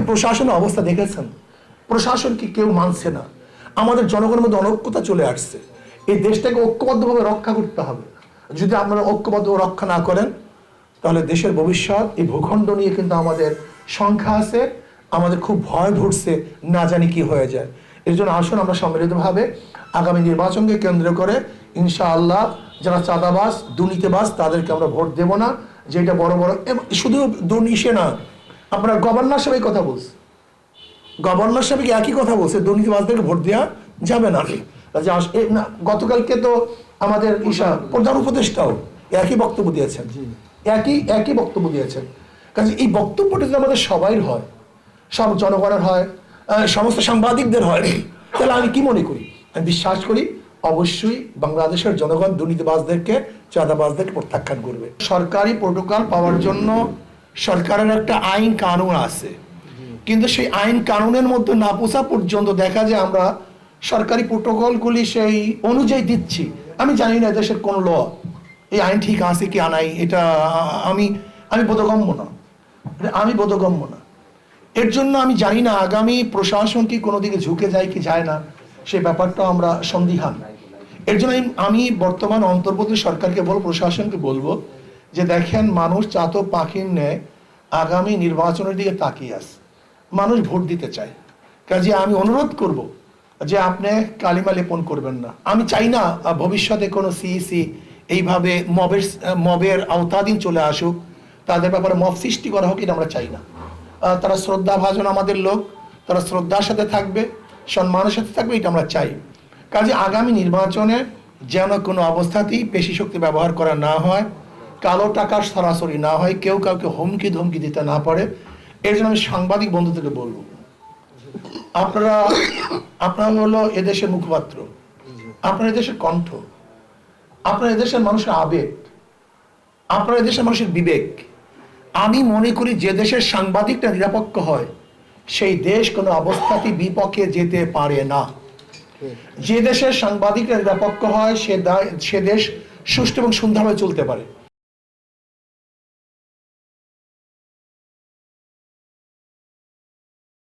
আজকে প্রশাসনের অবস্থা দেখেছেন, প্রশাসনকে কেউ মানছে না, আমাদের জনগণের মধ্যে অনৈক্যতা চলে আসছে। এই দেশটাকে ঐক্যবদ্ধভাবে রক্ষা করতে হবে। যদি আপনারা ঐক্যবদ্ধ রক্ষা না করেন তাহলে দেশের ভবিষ্যৎ, এই ভূখণ্ড নিয়ে কিন্তু আমাদের সংখ্যা আছে, আমাদের খুব ভয় ঘুরছে, না জানি কি হয়ে যায়। এর জন্য আসুন আমরা সম্মিলিতভাবে আগামী নির্বাচনকে কেন্দ্র করে ইনশাআল্লাহ যারা চাঁদাবাজ দুর্নীতিবাজ তাদেরকে আমরা ভোট দেব না। যেটা বড় বড় শুধু দুর্নীতি না, আপনারা গভর্নর সাহেব কথা বলছে, গভর্নর সাহেব একই কথা বলছে, দুর্নীতিবাজদেরকে ভোট দেওয়া যাবে না। গতকালকে তো আমাদের প্রধান উপদেষ্টাও একই বক্তব্য দিয়েছেন, একই বক্তব্য দিয়েছেন। কাজে এই বক্তব্যটা যদি আমাদের সবাই হয়, সব জনগণের হয়, সমস্ত সাংবাদিকদের হয়, তাহলে আমি কি মনে করি, আমি বিশ্বাস করি অবশ্যই বাংলাদেশের জনগণ দুর্নীতিবাজদেরকে চাঁদাবাজদেরকে প্রত্যাখ্যান করবে। সরকারি প্রোটোকল পাওয়ার জন্য সরকারের একটা আইন কানুন আছে, কিন্তু সেই আইন কানুনের মধ্যে না পৌঁছা পর্যন্ত দেখা যায় আমরা সরকারি প্রোটোকলগুলি সেই অনুযায়ী দিচ্ছি। আমি জানি না দেশের কোন ল এই আইন ঠিক আছে কি আনাই, এটা আমি বোধগম্য না। এর জন্য আমি জানি না আগামী প্রশাসন কি কোনো দিকে ঝুঁকে যায় কি যায় না, সেই ব্যাপারটা আমরা সন্দিহান। এর জন্য আমি বর্তমান অন্তর্বর্তী সরকারকে বলবো, প্রশাসনকে বলবো যে দেখেন মানুষ চাতক পাখির ন্যায় আগামী নির্বাচনের দিকে তাকিয়ে আছে, মানুষ ভোট দিতে চায়। কাজে আমি অনুরোধ করব যে আপনি কালিমা লেপন করবেন না। আমি চাই না ভবিষ্যতে কোনো সিইসি এইভাবে মবের আওতাধীন চলে আসুক, তাদের ব্যাপারে মব সৃষ্টি করা হোক, এটা আমরা চাই না। তারা শ্রদ্ধাভাজন আমাদের লোক, তারা শ্রদ্ধার সাথে থাকবে, সম্মানের সাথে থাকবে, এটা আমরা চাই। কাজে আগামী নির্বাচনে যেন কোনো অবস্থাতেই পেশি শক্তি ব্যবহার করা না হয়, কালো টাকার সরাসরি না হয়, কেউ কাউকে হুমকি ধমকি দিতে না পারে। এর জন্য আমি সাংবাদিক বন্ধুদেরকে বলবো, আপনারা হলো এদেশের মুখপাত্র, আপনারা এদেশের কণ্ঠ, আপনারা এদেশের মানুষের আবেগ, আপনারা এদেশের মানুষের বিবেক। আমি মনে করি যে দেশের সাংবাদিকটা নিরপেক্ষ হয় সেই দেশ কোনো অবস্থাতেই বিপক্ষে যেতে পারে না। যে দেশের সাংবাদিকরা নিরপেক্ষ হয় সে দেশ সুষ্ঠু এবং সুন্দরভাবে চলতে পারে।